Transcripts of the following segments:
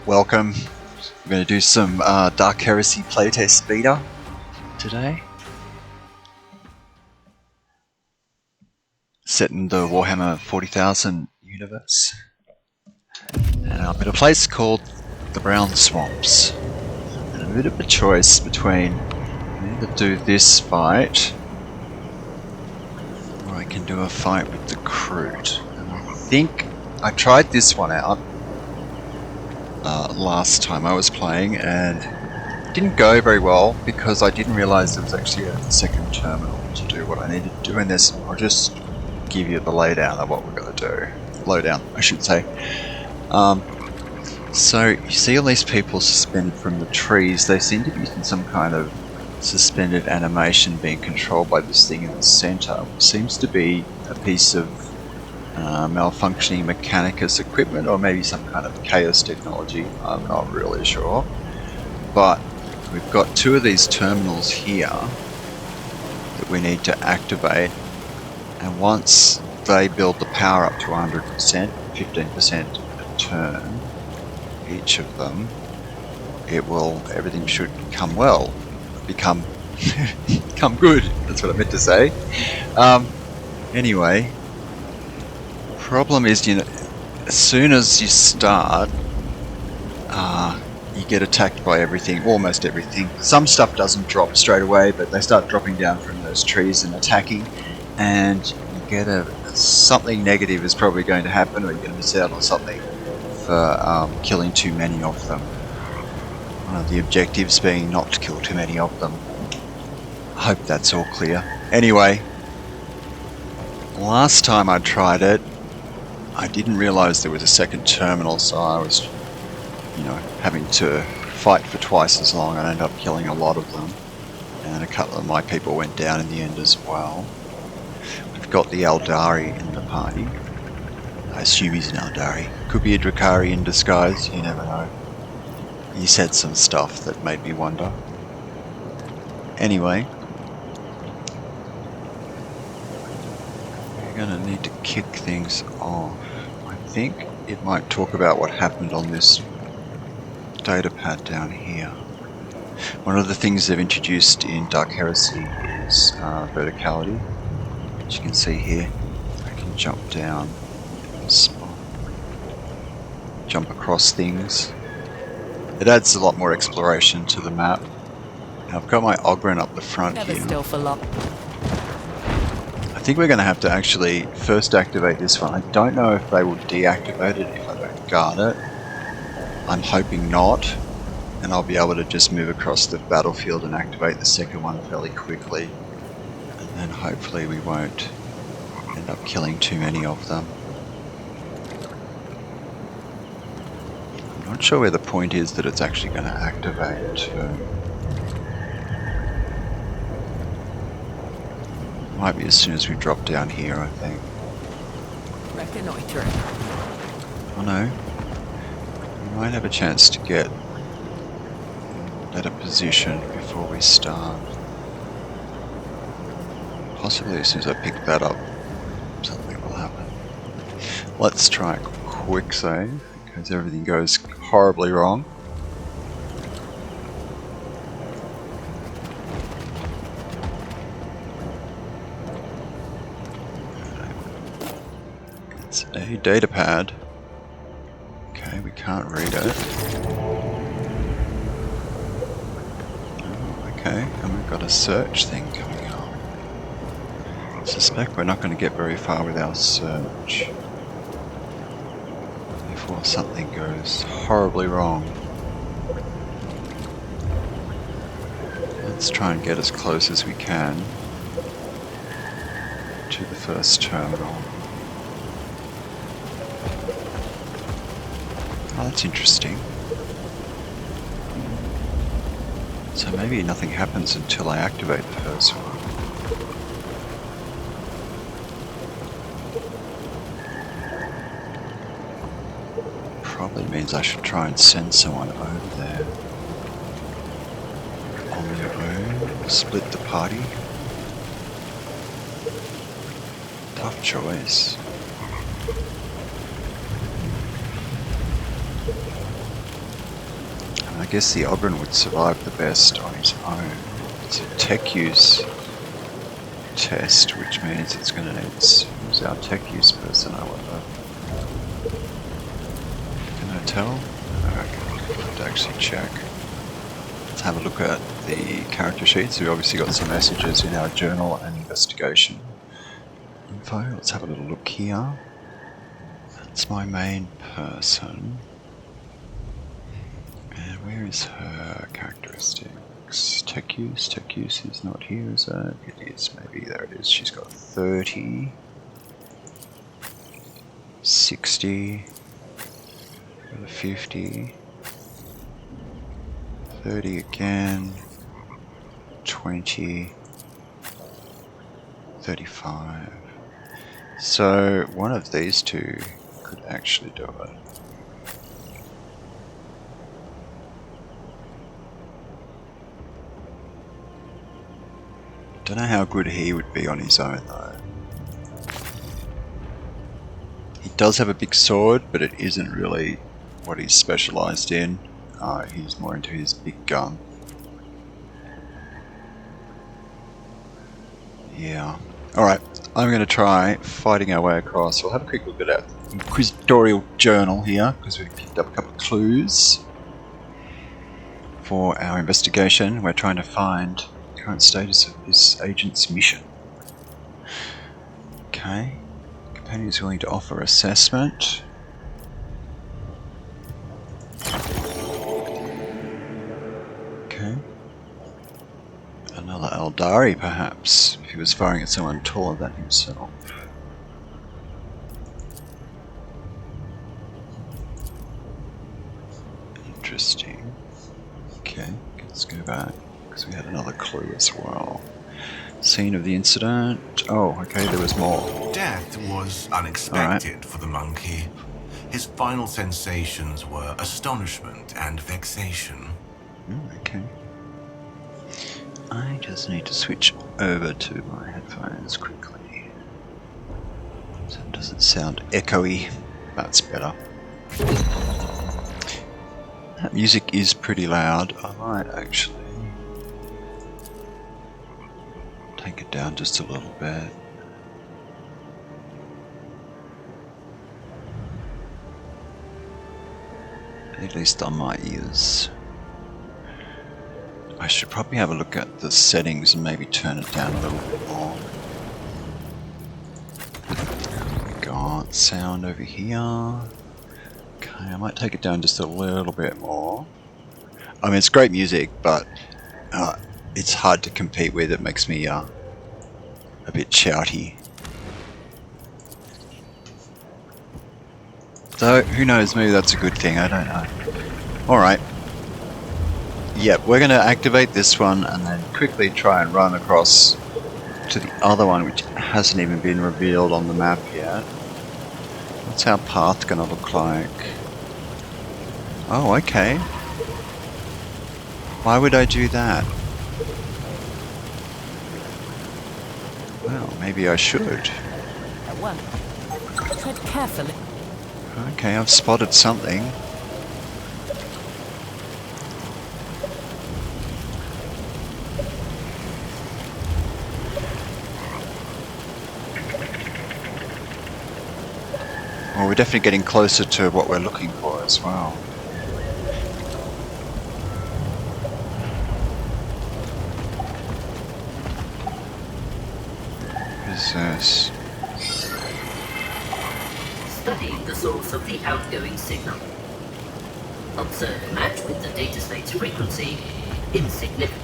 welcome. We're going to do some Dark Heresy Playtest beta today. Set in the Warhammer 40,000 universe. And I'm at a place called the Brown Swamps. And a bit of a choice between either do this fight or I can do a fight with the Kroot. And I think I tried this one out last time I was playing and it didn't go very well because I didn't realise there was actually a second terminal to do what I needed to do in this. I'll just give you the laydown of what we're going to do. Lowdown, I should say. So you see all these people suspended from the trees. They seem to be in some kind of suspended animation being controlled by this thing in the centre, which seems to be a piece of malfunctioning Mechanicus equipment or maybe some kind of chaos technology. I'm not really sure. But we've got two of these terminals here that we need to activate, and once they build the power up to 100%, 15% a turn, each of them, everything should become good. That's what I meant to say. Anyway, problem is, as soon as you start, you get attacked by everything, almost everything. Some stuff doesn't drop straight away, but they start dropping down from those trees and attacking, and you get something negative is probably going to happen, or you're going to miss out on something for killing too many of them. One of the objectives being not to kill too many of them. I hope that's all clear. Anyway, last time I tried it, I didn't realise there was a second terminal, so I was, having to fight for twice as long, and I ended up killing a lot of them. And a couple of my people went down in the end as well. We've got the Eldari in the party. I assume he's an Eldari. Could be a Drakari in disguise, you never know. He said some stuff that made me wonder. Anyway, we're gonna need to kick things off. I think it might talk about what happened on this data pad down here. One of the things they've introduced in Dark Heresy is verticality. As you can see here, I can jump down, jump across things. It adds a lot more exploration to the map. Now I've got my Ogryn up the front here. Still for long. I think we're going to have to actually first activate this one. I don't know if they will deactivate it if I don't guard it. I'm hoping not, and I'll be able to just move across the battlefield and activate the second one fairly quickly, and then hopefully we won't end up killing too many of them. I'm not sure where the point is that it's actually going to activate to. Might be as soon as we drop down here, I think. Reconnoitering. Oh no. We might have a chance to get better position before we start. Possibly as soon as I pick that up, something will happen. Let's try a quick save, because everything goes horribly wrong. It's a data pad. Okay, we can't read it. Oh, okay, and we've got a search thing coming up. I suspect we're not going to get very far with our search before something goes horribly wrong. Let's try and get as close as we can to the first terminal. Oh, that's interesting. So maybe nothing happens until I activate the first one. Probably means I should try and send someone over there on their own, split the party. Tough choice. guess the Oberon would survive the best on his own. It's a tech use test, which means it's going to need who's our tech use person, I wonder. Can I tell? No, I have to actually check. Let's have a look at the character sheets. We've obviously got some messages in our journal and investigation info. Let's have a little look here. That's my main person. And where is her characteristics? Tech use is not here, is it? It is, maybe, there it is. She's got 30, 60, 50, 30 again, 20, 35. So one of these two could actually do it. Don't know how good he would be on his own though. He does have a big sword, but it isn't really what he's specialised in. He's more into his big gun. Yeah. Alright, I'm going to try fighting our way across. We'll have a quick look at our inquisitorial journal here, because we've picked up a couple of clues for our investigation. We're trying to find the current status of this agent's mission. Okay. Companion is willing to offer assessment. Okay. Another Eldari, perhaps, if he was firing at someone taller than himself. Interesting. Okay, let's go back, because we had another clue as well. Scene of the incident. Oh, okay, there was more. Death was unexpected for the monkey. His final sensations were astonishment and vexation. Okay. I just need to switch over to my headphones quickly, so it doesn't sound echoey. That's better. That music is pretty loud. I might actually take it down just a little bit. At least on my ears. I should probably have a look at the settings and maybe turn it down a little bit more. We got sound over here. Okay, I might take it down just a little bit more. I mean, it's great music, but it's hard to compete with. It makes me a bit shouty. So, who knows, maybe that's a good thing, I don't know. Alright. Yep, we're going to activate this one and then quickly try and run across to the other one, which hasn't even been revealed on the map yet. What's our path going to look like? Oh, okay. Why would I do that? Well, maybe I should. One. Tread carefully. Okay, I've spotted something. Well, we're definitely getting closer to what we're looking for as well. What is this? Studying the source of the outgoing signal. Observe match with the data space frequency. Insignificant.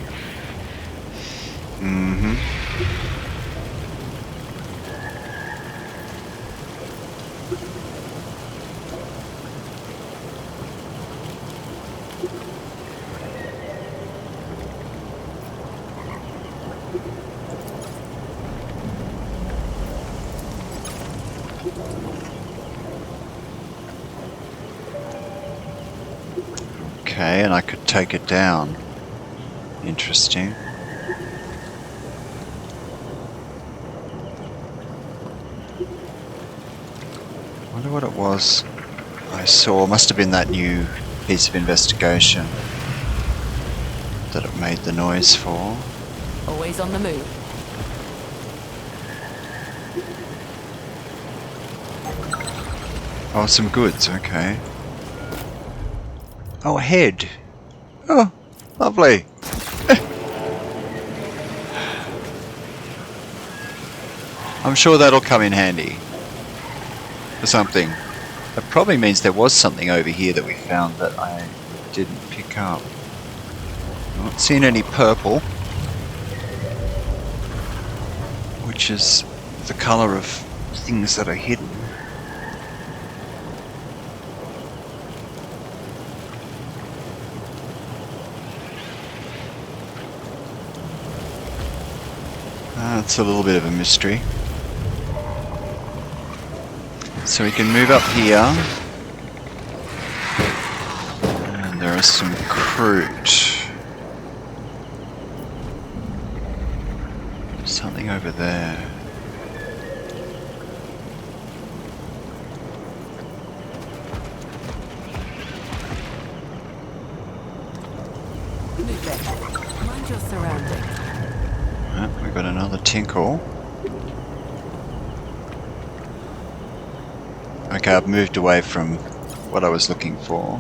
Okay, and I could take it down. Interesting. Wonder what it was I saw. Must have been that new piece of investigation. that it made the noise for. Always on the move. Oh, some goods, okay. Oh, a head. Oh, lovely. I'm sure that'll come in handy for something. That probably means there was something over here that we found that I didn't pick up. I'm not seeing any purple, which is the colour of things that are hidden. It's a little bit of a mystery. So we can move up here. And there are some fruit. Something over there. Move there. Mind your surroundings. We've got another tinkle. Okay, I've moved away from what I was looking for.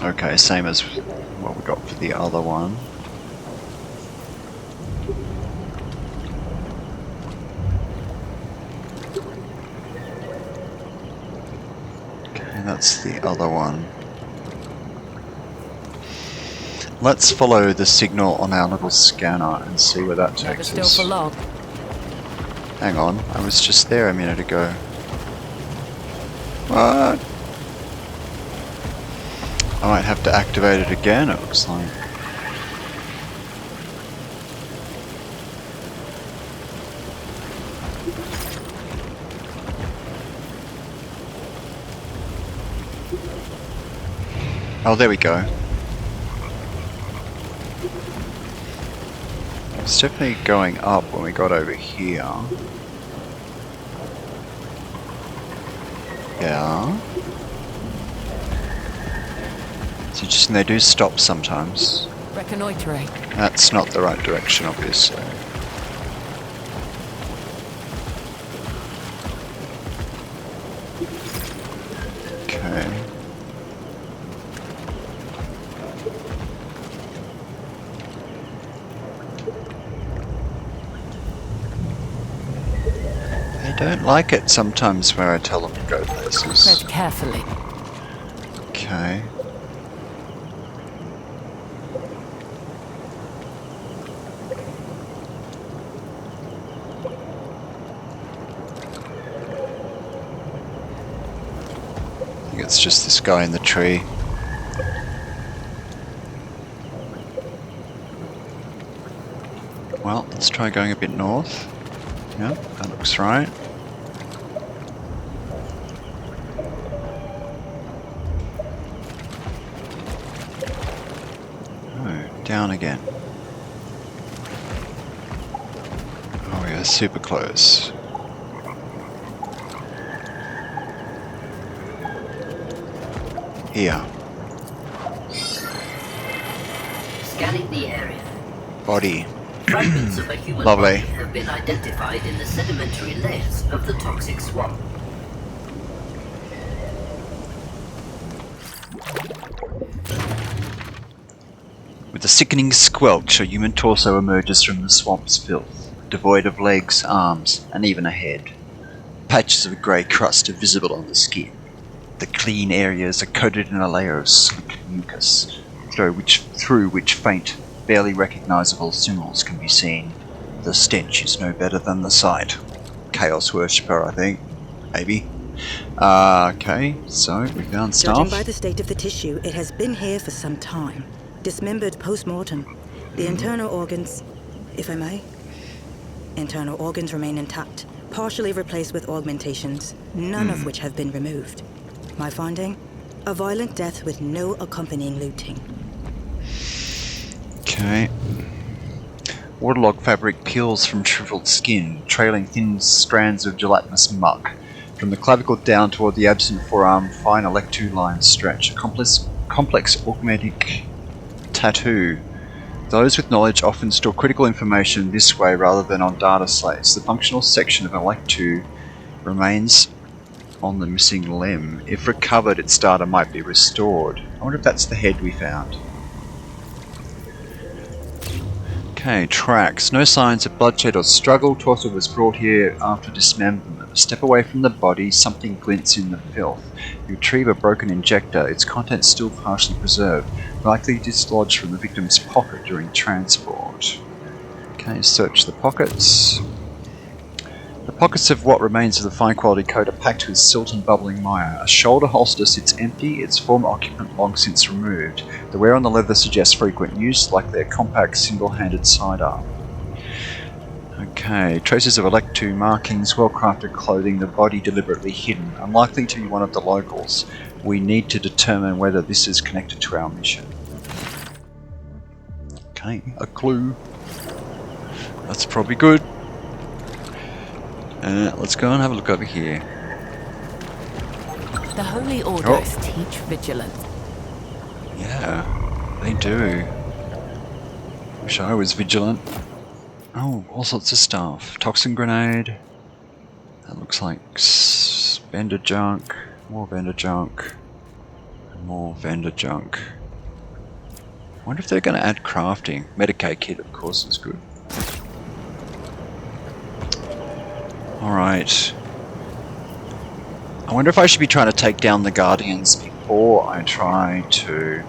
Okay, same as what we got for the other one. Okay, that's the other one. Let's follow the signal on our little scanner and see where that Never takes still us. for long. Hang on, I was just there a minute ago. What? I might have to activate it again, it looks like. Oh, there we go. It's definitely going up when we got over here. Yeah. So just, they do stop sometimes. Reconnoitering. That's not the right direction, obviously. Okay. They don't like it sometimes where I tell them to go places. Tread carefully. Okay. I think it's just this guy in the tree. Well, let's try going a bit north. Yeah, that looks right. Oh, down again. Oh, yeah, super close. Here. Scanning the area. Body. Fragments of a human Lovely. body have been identified in the sedimentary layers of the toxic swamp. With a sickening squelch, a human torso emerges from the swamp's filth, devoid of legs, arms, and even a head. Patches of grey crust are visible on the skin. The clean areas are coated in a layer of slick mucus, through which faint, barely recognisable symbols can be seen. The stench is no better than the sight. Chaos worshipper, I think. Maybe. Okay, so we found stuff. Judging by the state of the tissue, it has been here for some time. Dismembered post-mortem. The internal organs, if I may, internal organs remain intact, partially replaced with augmentations, none of which have been removed. My finding? A violent death with no accompanying looting. Okay. Waterlogged fabric peels from shriveled skin, trailing thin strands of gelatinous muck. From the clavicle down toward the absent forearm, fine electu lines stretch. A complex augmentic tattoo. Those with knowledge often store critical information this way rather than on data slates. The functional section of an electu remains on the missing limb. If recovered, its data might be restored. I wonder if that's the head we found. Okay, tracks. No signs of bloodshed or struggle. Torso was brought here after dismemberment. A step away from the body, something glints in the filth. You retrieve a broken injector, its contents still partially preserved, likely dislodged from the victim's pocket during transport. Okay, search the pockets. The pockets of what remains of the fine quality coat are packed with silt and bubbling mire. A shoulder holster sits empty, its former occupant long since removed. The wear on the leather suggests frequent use, like their compact single-handed sidearm. Okay, traces of electu markings, well-crafted clothing, the body deliberately hidden, unlikely to be one of the locals. We need to determine whether this is connected to our mission. Okay, a clue. That's probably good. Let's go and have a look over here. The Holy Orders teach vigilance. Yeah, they do. Wish I was vigilant. Oh, all sorts of stuff. Toxin grenade. That looks like vendor junk. More vendor junk. More vendor junk. I wonder if they're going to add crafting. Medicaid kit, of course, is good. Alright. I wonder if I should be trying to take down the Guardians before I try to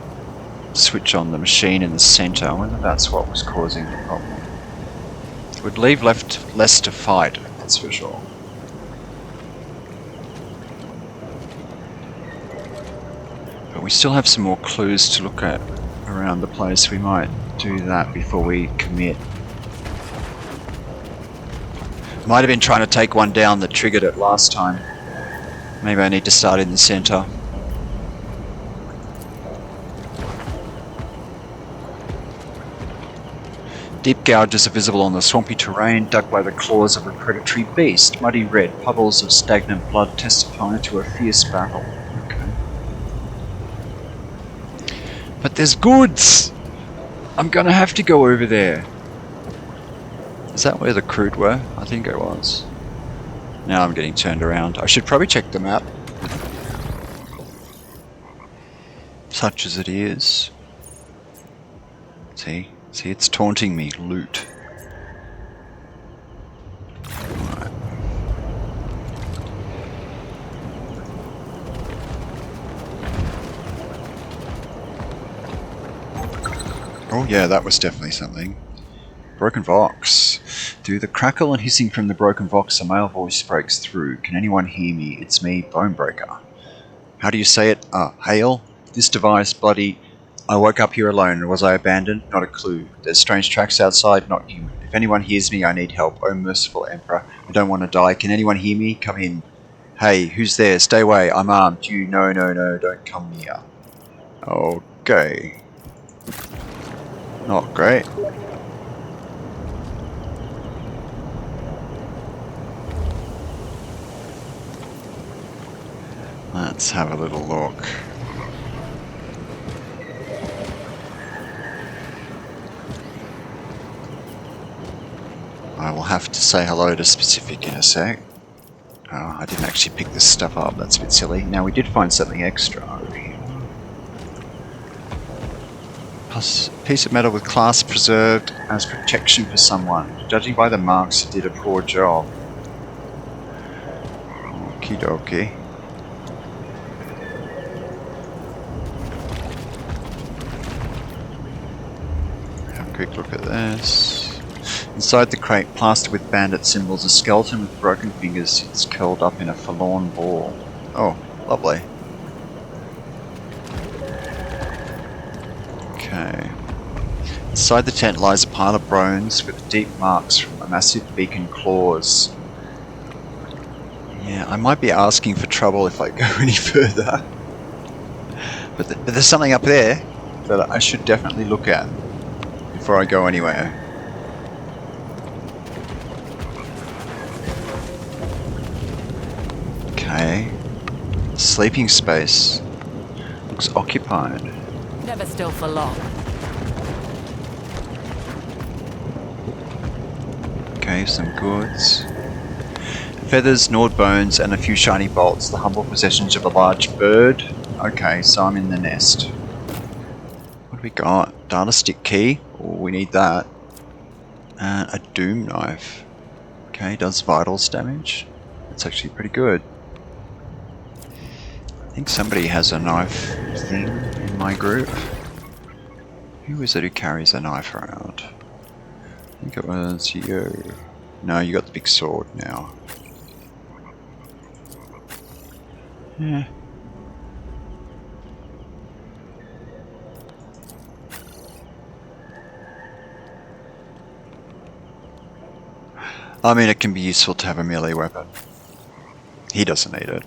switch on the machine in the center. I wonder if that's what was causing the problem. It would leave less to fight, that's for sure. But we still have some more clues to look at around the place. We might do that before we commit. Might have been trying to take one down that triggered it last time. Maybe I need to start in the center. Deep gouges are visible on the swampy terrain, dug by the claws of a predatory beast. Muddy red puddles of stagnant blood testify to a fierce battle. Okay. But there's goods! I'm gonna have to go over there. Is that where the crude were? I think it was. Now I'm getting turned around. I should probably check the map. Such as it is. See, it's taunting me. Loot. Right. Oh yeah, that was definitely something. Broken Vox. Through the crackle and hissing from the broken Vox, a male voice breaks through. Can anyone hear me? It's me, Bonebreaker. How do you say it? Hail? This device, bloody... I woke up here alone. Was I abandoned? Not a clue. There's strange tracks outside, not human. If anyone hears me, I need help. Oh, merciful Emperor. I don't want to die. Can anyone hear me? Come in. Hey, who's there? Stay away. I'm armed. You, no, don't come near. Okay. Not great. Let's have a little look. I will have to say hello to Specific in a sec. Oh, I didn't actually pick this stuff up, that's a bit silly. Now we did find something extra over here. Plus, piece of metal with class preserved as protection for someone. Judging by the marks, it did a poor job. Okie dokie. Have a quick look at this. Inside the crate, plastered with bandit symbols, a skeleton with broken fingers sits curled up in a forlorn ball. Oh, lovely. Okay. Inside the tent lies a pile of bones with deep marks from a massive beak and claws. Yeah, I might be asking for trouble if I go any further. But there's something up there that I should definitely look at before I go anywhere. Sleeping space. Looks occupied. Never still for long. Okay, some goods. Feathers, gnawed bones, and a few shiny bolts. The humble possessions of a large bird. Okay, so I'm in the nest. What do we got? Data stick key. Oh, we need that. And a doom knife. Okay, does vitals damage. That's actually pretty good. I think somebody has a knife thing in my group. Who is it who carries a knife around? I think it was you. No, you got the big sword now. Yeah. I mean, it can be useful to have a melee weapon. He doesn't need it.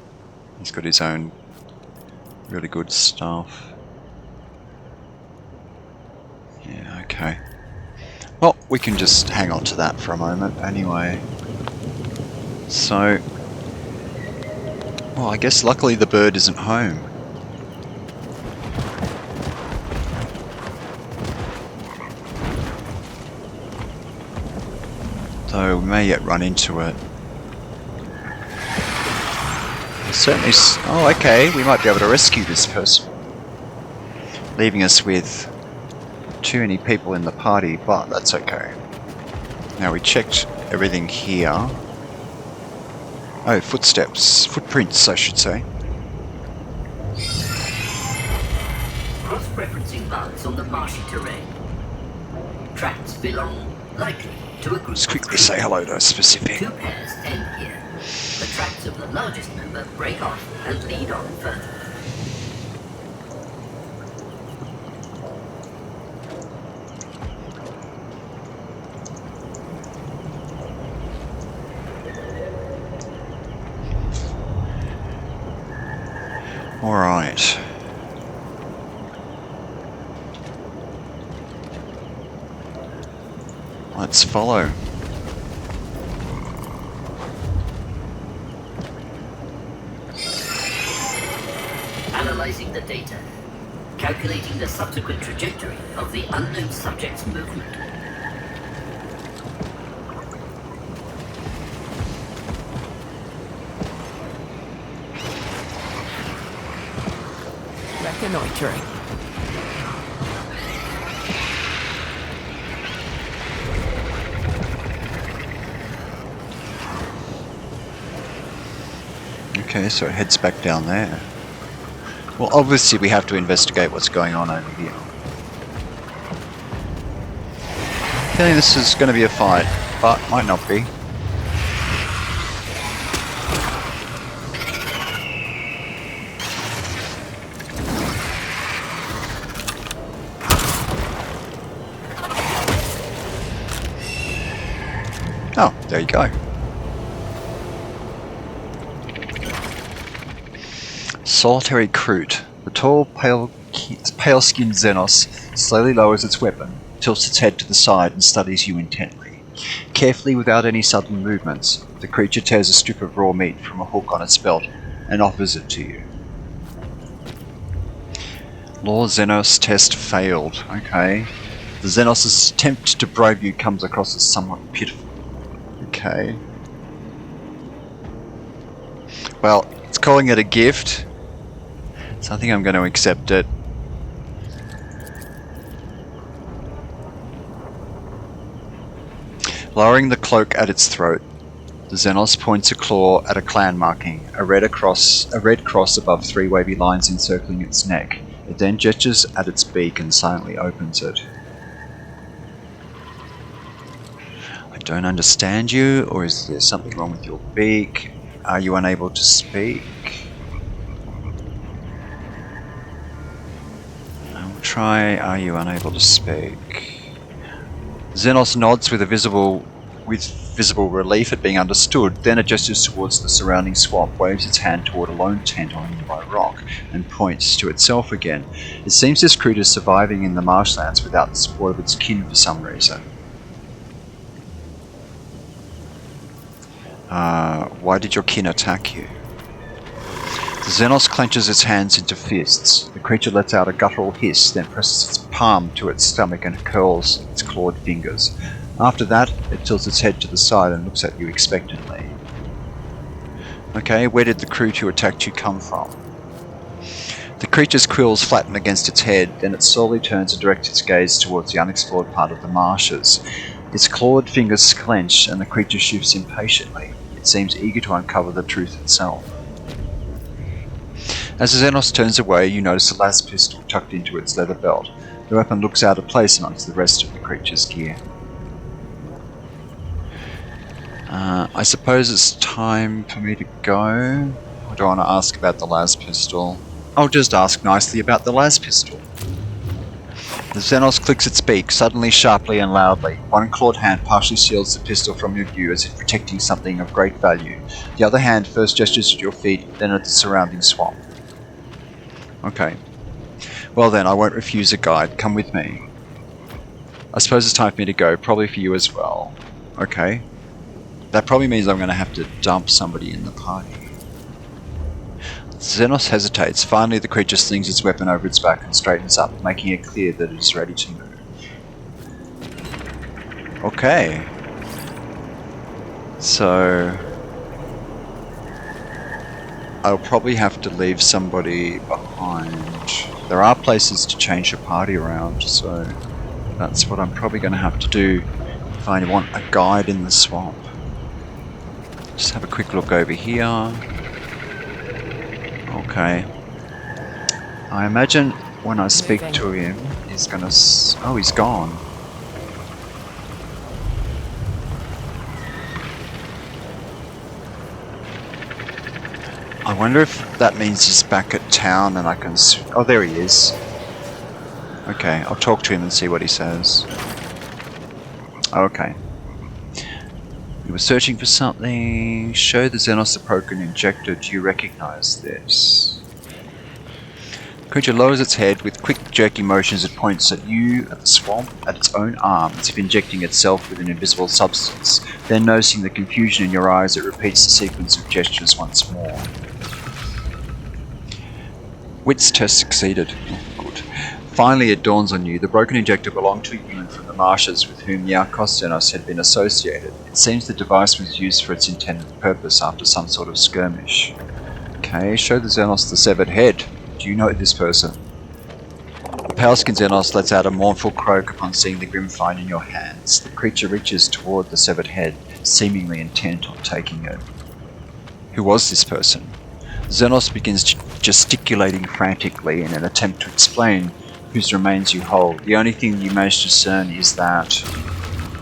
He's got his own really good stuff. Yeah, okay. Well, we can just hang on to that for a moment anyway. So, well, I guess luckily the bird isn't home. So we may yet run into it. Certainly. Oh, okay. We might be able to rescue this person, leaving us with too many people in the party, but that's okay. Now we checked everything here. Oh, footprints, I should say. Cross-referencing marks on the marshy terrain. Tracks belong likely to a group. Let's quickly say hello to a specific. Two pairs end here. The tracks of the largest member break off and lead on further. Alright. Let's follow. Analyzing the data. Calculating the subsequent trajectory of the unknown subject's movement. Reconnoitering. Okay, so it heads back down there. Well, obviously we have to investigate what's going on over here. Feeling this is going to be a fight, but might not be. Oh, there you go. Solitary Crute. The tall, pale-skinned Xenos slowly lowers its weapon, tilts its head to the side and studies you intently. Carefully, without any sudden movements, the creature tears a strip of raw meat from a hook on its belt and offers it to you. Law Xenos test failed. Okay. The Xenos' attempt to bribe you comes across as somewhat pitiful. Okay. Well, it's calling it a gift, so I think I'm going to accept it. Lowering the cloak at its throat, the Xenos points a claw at a clan marking, a red cross above three wavy lines encircling its neck. It then gestures at its beak and silently opens it. I don't understand you, or is there something wrong with your beak? Are you unable to speak? I will try, are you unable to speak? Xenos nods with visible relief at being understood, then it gestures towards the surrounding swamp, waves its hand toward a lone tent on a nearby rock, and points to itself again. It seems this creature is surviving in the marshlands without the support of its kin for some reason. Why did your kin attack you? The Xenos clenches its hands into fists. The creature lets out a guttural hiss, then presses its palm to its stomach and curls its clawed fingers. After that, it tilts its head to the side and looks at you expectantly. Okay, where did the crew who attacked you come from? The creature's quills flatten against its head, then it slowly turns and directs its gaze towards the unexplored part of the marshes. Its clawed fingers clench and the creature shifts impatiently. It seems eager to uncover the truth itself. As the Xenos turns away, you notice a las pistol tucked into its leather belt. The weapon looks out of place amongst the rest of the creature's gear. I suppose it's time for me to go. Or do I want to ask about the las pistol? I'll just ask nicely about the las pistol. The Xenos clicks its beak, suddenly, sharply and loudly. One clawed hand partially shields the pistol from your view as if protecting something of great value. The other hand first gestures at your feet, then at the surrounding swamp. Okay. Well then, I won't refuse a guide. Come with me. I suppose it's time for me to go, probably for you as well. Okay. That probably means I'm going to have to dump somebody in the party. Xenos hesitates. Finally, the creature slings its weapon over its back and straightens up, making it clear that it is ready to move. Okay. So I'll probably have to leave somebody behind. There are places to change your party around, so that's what I'm probably going to have to do if I want a guide in the swamp. Just have a quick look over here. Okay. I imagine when I speak to him, he's gonna... oh, he's gone. I wonder if that means he's back at town and I can... oh, there he is. Okay, I'll talk to him and see what he says. Okay. You were searching for something. Show the Xenos the broken injector. Do you recognize this? The creature lowers its head. With quick jerky motions it points at you, at the swamp, at its own arm, as if injecting itself with an invisible substance. Then, noticing the confusion in your eyes, it repeats the sequence of gestures once more. Wits test succeeded. Oh, good. Finally it dawns on you. The broken injector belonged to a human from the marshes with whom the Arcos Xenos had been associated. It seems the device was used for its intended purpose after some sort of skirmish. Okay, show the Xenos the severed head. Do you know this person? The pale-skinned Xenos lets out a mournful croak upon seeing the grim find in your hands. The creature reaches toward the severed head, seemingly intent on taking it. Who was this person? Xenos begins gesticulating frantically in an attempt to explain whose remains you hold. The only thing you manage to discern is that...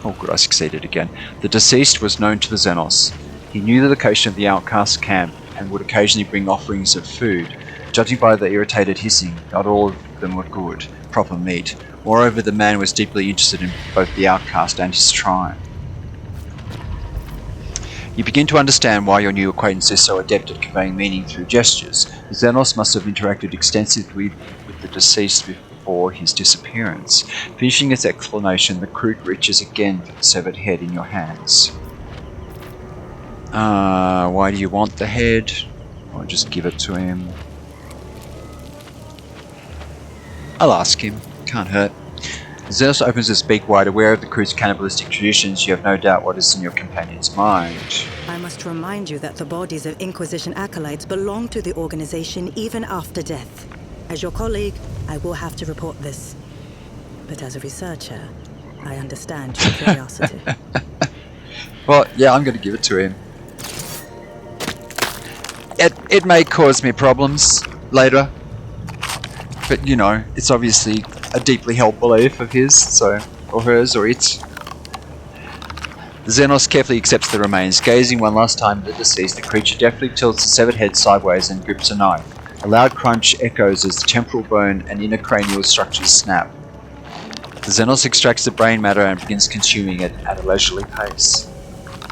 oh good, I succeeded again. The deceased was known to the Xenos. He knew the location of the outcast camp and would occasionally bring offerings of food. Judging by the irritated hissing, not all of them were good, proper meat. Moreover, the man was deeply interested in both the outcast and his tribe. You begin to understand why your new acquaintance is so adept at conveying meaning through gestures. The Xenos must have interacted extensively with the deceased before his disappearance. Finishing its explanation, the crew reaches again for the severed head in your hands. Why do you want the head? Or just give it to him? I'll ask him. Can't hurt. Xenos opens its beak wide. Aware of the crew's cannibalistic traditions, you have no doubt what is in your companion's mind. I must remind you that the bodies of Inquisition acolytes belong to the organization even after death. As your colleague, I will have to report this. But as a researcher, I understand your curiosity. Well, yeah, I'm going to give it to him. It may cause me problems later. But, you know, it's obviously a deeply held belief of his, so, or hers, or its. The Xenos carefully accepts the remains. Gazing one last time at the deceased, the creature deftly tilts the severed head sideways and grips a knife. A loud crunch echoes as the temporal bone and inner cranial structures snap. The Xenos extracts the brain matter and begins consuming it at a leisurely pace.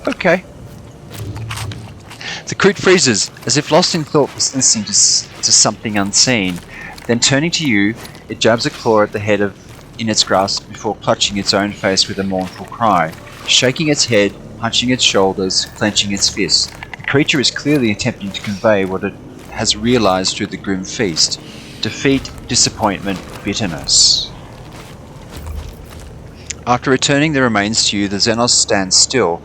Okay. The creature freezes, as if lost in thought, was listening to something unseen. Then turning to you, it jabs a claw at the head in its grasp before clutching its own face with a mournful cry. Shaking its head, punching its shoulders, clenching its fists, the creature is clearly attempting to convey what it has realized through the grim feast. Defeat, disappointment, bitterness. After returning the remains to you, the Xenos stands still.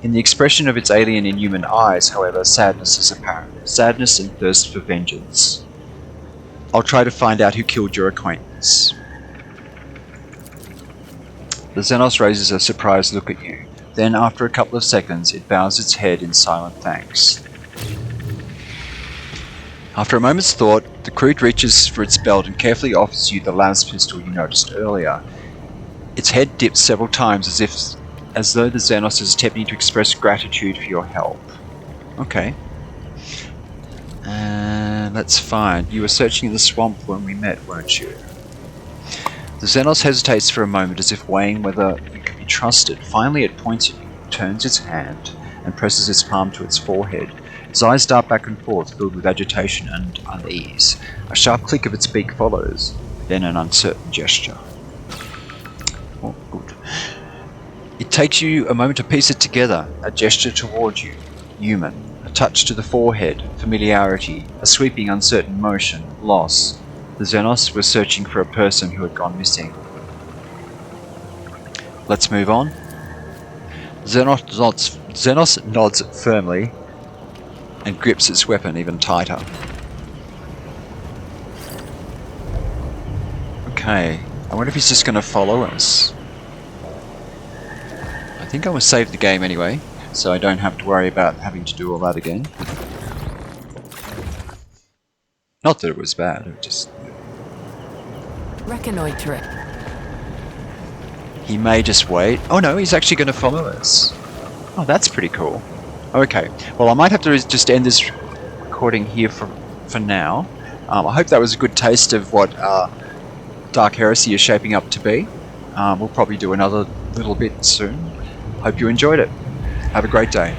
In the expression of its alien inhuman eyes, however, sadness is apparent. Sadness and thirst for vengeance. I'll try to find out who killed your acquaintance. The Xenos raises a surprised look at you. Then, after a couple of seconds, it bows its head in silent thanks. After a moment's thought, the crew reaches for its belt and carefully offers you the las pistol you noticed earlier. Its head dips several times as though the Xenos is attempting to express gratitude for your help. Okay. That's fine. You were searching in the swamp when we met, weren't you? The Xenos hesitates for a moment as if weighing whether you can be trusted. Finally it points at you, turns its hand, and presses its palm to its forehead. Its eyes dart back and forth, filled with agitation and unease. A sharp click of its beak follows, then an uncertain gesture. Oh, good. It takes you a moment to piece it together. A gesture towards you, human. A touch to the forehead, familiarity. A sweeping, uncertain motion, loss. The Xenos were searching for a person who had gone missing. Let's move on. Xenos nods firmly and grips its weapon even tighter. Okay, I wonder if he's just going to follow us. I think I will save the game anyway, so I don't have to worry about having to do all that again. Not that it was bad, it just... Reconnoitering. He may just wait. Oh no, he's actually going to follow us. Oh, that's pretty cool. Okay, well I might have to just end this recording here for now. I hope that was a good taste of what Dark Heresy is shaping up to be. We'll probably do another little bit soon. Hope you enjoyed it. Have a great day.